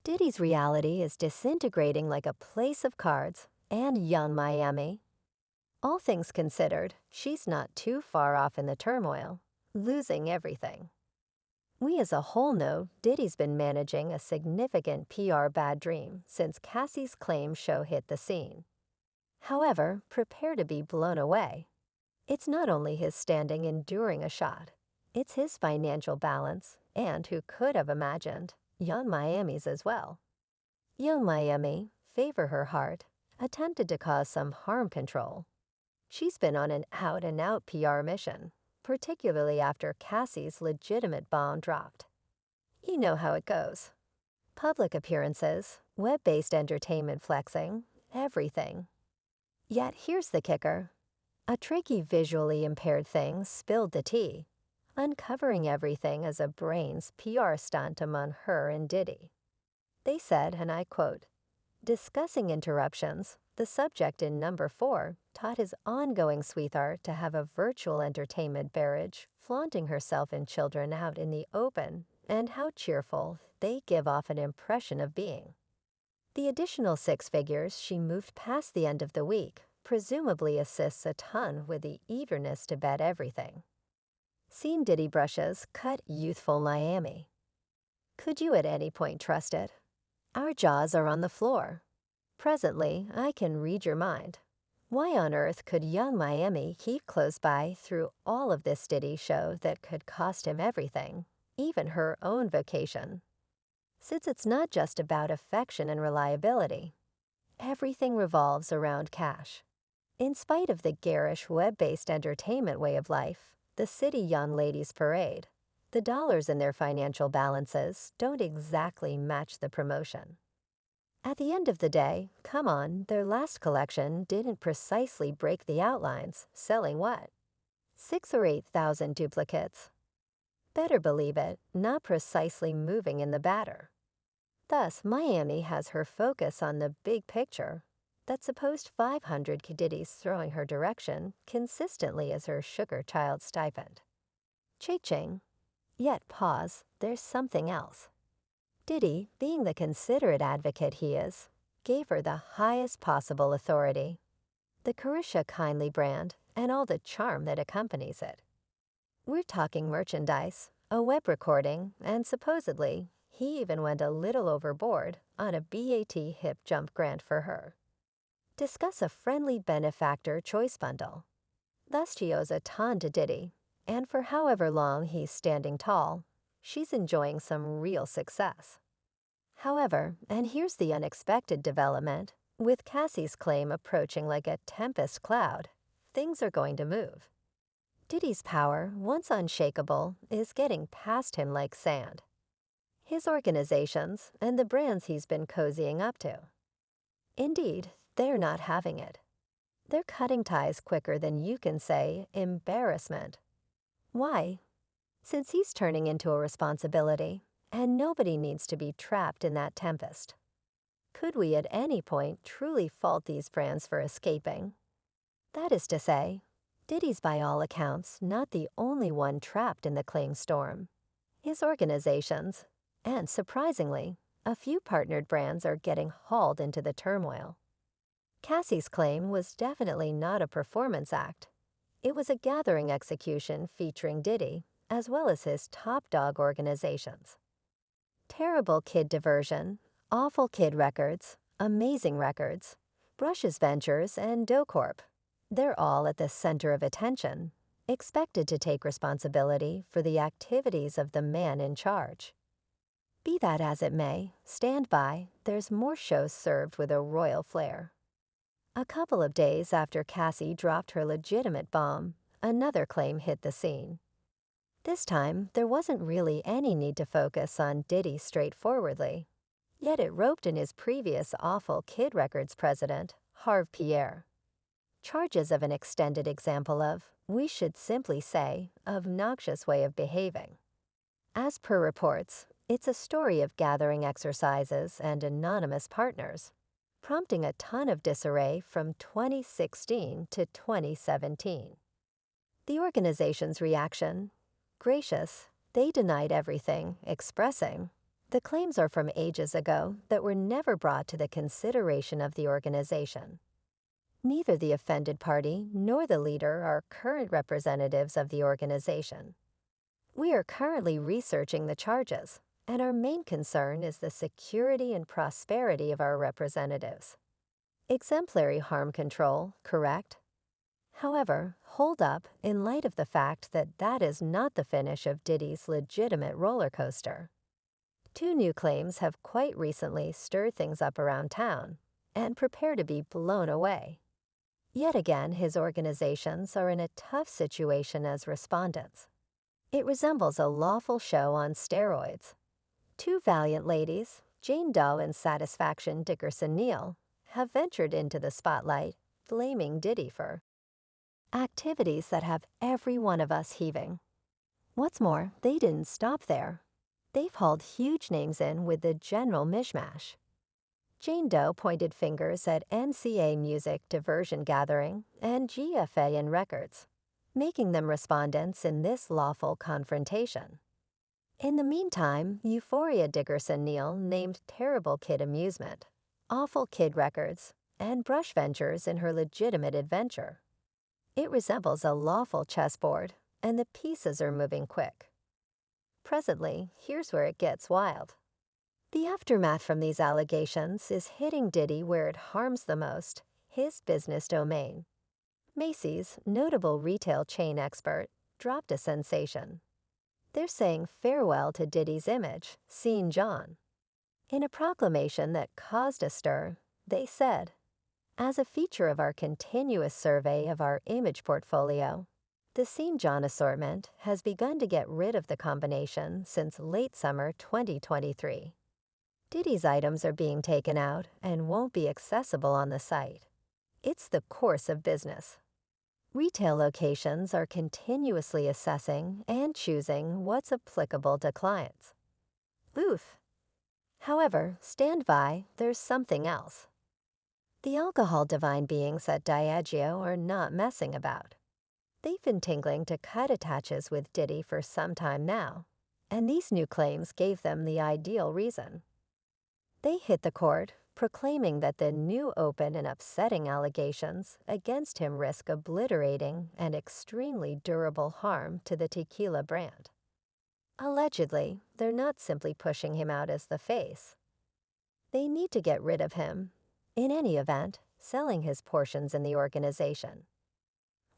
Diddy's reality is disintegrating like a place of cards, and young Miami. All things considered, she's not too far off in the turmoil, losing everything. We as a whole know Diddy's been managing a significant PR bad dream since Cassie's Claim show hit the scene. However, prepare to be blown away. It's not only his standing enduring a shot, it's his financial balance, and who could have imagined, young Miami's as well. Young Miami, favor her heart, attempted to cause some harm control. She's been on an out-and-out PR mission, particularly after Cassie's legitimate bomb dropped. You know how it goes. Public appearances, web-based entertainment flexing, everything. Yet here's the kicker. A tricky visually impaired thing spilled the tea, uncovering everything as a brains PR stunt among her and Diddy. They said, and I quote, discussing interruptions, the subject in number 4 taught his ongoing sweetheart to have a virtual entertainment barrage, flaunting herself and children out in the open, and how cheerful they give off an impression of being. The additional 6 figures she moved past the end of the week presumably assists a ton with the eagerness to bet everything. Seen Diddy brushes cut youthful Miami. Could you at any point trust it? Our jaws are on the floor. Presently, I can read your mind. Why on earth could young Miami keep close by through all of this Diddy show that could cost him everything, even her own vocation? Since it's not just about affection and reliability, everything revolves around cash. In spite of the garish web-based entertainment way of life, the city young ladies parade, the dollars in their financial balances don't exactly match the promotion. At the end of the day, come on, their last collection didn't precisely break the outlines, selling what? 6 or 8,000 duplicates. Better believe it, not precisely moving in the batter. Thus, Miami has her focus on the big picture. That supposed 500 Diddy's throwing her direction consistently as her sugar child stipend. Cha-ching. Yet pause, there's something else. Diddy, being the considerate advocate he is, gave her the highest possible authority. The Carisha Kindly brand and all the charm that accompanies it. We're talking merchandise, a web recording, and supposedly, he even went a little overboard on a BAT hip jump grant for her. Discuss a friendly benefactor choice bundle. Thus she owes a ton to Diddy, and for however long he's standing tall, she's enjoying some real success. However, and here's the unexpected development, with Cassie's Claim approaching like a tempest cloud, things are going to move. Diddy's power, once unshakable, is getting past him like sand. His organizations and the brands he's been cozying up to. Indeed, they're not having it. They're cutting ties quicker than you can say embarrassment. Why? Since he's turning into a responsibility, and nobody needs to be trapped in that tempest. Could we at any point truly fault these brands for escaping? That is to say, Diddy's by all accounts not the only one trapped in the claim storm. His organizations, and surprisingly, a few partnered brands are getting hauled into the turmoil. Cassie's Claim was definitely not a performance act. It was a gathering execution featuring Diddy, as well as his top dog organizations. Terrible Kid Diversion, Awful Kid Records, Amazing Records, Brushes Ventures, and DoCorp. They're all at the center of attention, expected to take responsibility for the activities of the man in charge. Be that as it may, stand by, there's more shows served with a royal flair. A couple of days after Cassie dropped her legitimate bomb, another claim hit the scene. This time, there wasn't really any need to focus on Diddy straightforwardly. Yet it roped in his previous Awful Kid Records president, Harve Pierre. Charges of an extended example of, we should simply say, obnoxious way of behaving. As per reports, it's a story of gathering exercises and anonymous partners, prompting a ton of disarray from 2016 to 2017. The organization's reaction? Gracious, they denied everything, expressing, The claims are from ages ago that were never brought to the consideration of the organization. Neither the offended party nor the leader are current representatives of the organization. We are currently researching the charges, and our main concern is the security and prosperity of our representatives. Exemplary harm control, correct? However, hold up in light of the fact that that is not the finish of Diddy's legitimate roller coaster. Two new claims have quite recently stirred things up around town and prepare to be blown away. Yet again, his organizations are in a tough situation as respondents. It resembles a lawful show on steroids. Two valiant ladies, Jane Doe and Satisfaction Dickerson Neal, have ventured into the spotlight, blaming Diddy for activities that have every one of us heaving. What's more, they didn't stop there. They've hauled huge names in with the general mishmash. Jane Doe pointed fingers at NCA Music Diversion Gathering and GFAN Records, making them respondents in this lawful confrontation. In the meantime, Euphoria Dickerson Neal named Terrible Kid Amusement, Awful Kid Records, and Brush Ventures in her legitimate adventure. It resembles a lawful chessboard, and the pieces are moving quick. Presently, here's where it gets wild. The aftermath from these allegations is hitting Diddy where it harms the most, his business domain. Macy's, notable retail chain expert, dropped a sensation. They're saying farewell to Diddy's image, Scene John. In a proclamation that caused a stir, they said, as a feature of our continuous survey of our image portfolio, the Scene John assortment has begun to get rid of the combination since late summer 2023. Diddy's items are being taken out and won't be accessible on the site. It's the course of business. Retail locations are continuously assessing and choosing what's applicable to clients. Oof. However, stand by, there's something else. The alcohol divine beings at Diageo are not messing about. They've been tingling to cut attaches with Diddy for some time now, and these new claims gave them the ideal reason. They hit the court, proclaiming that the new open and upsetting allegations against him risk obliterating an extremely durable harm to the tequila brand. Allegedly, they're not simply pushing him out as the face. They need to get rid of him, in any event, selling his portions in the organization.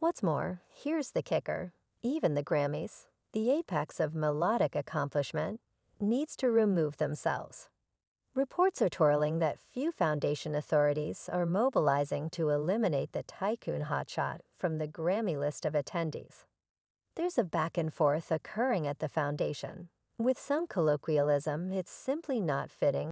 What's more, here's the kicker, even the Grammys, the apex of melodic accomplishment, needs to remove themselves. Reports are twirling that few foundation authorities are mobilizing to eliminate the tycoon hotshot from the Grammy list of attendees. There's a back and forth occurring at the foundation. With some colloquialism, it's simply not fitting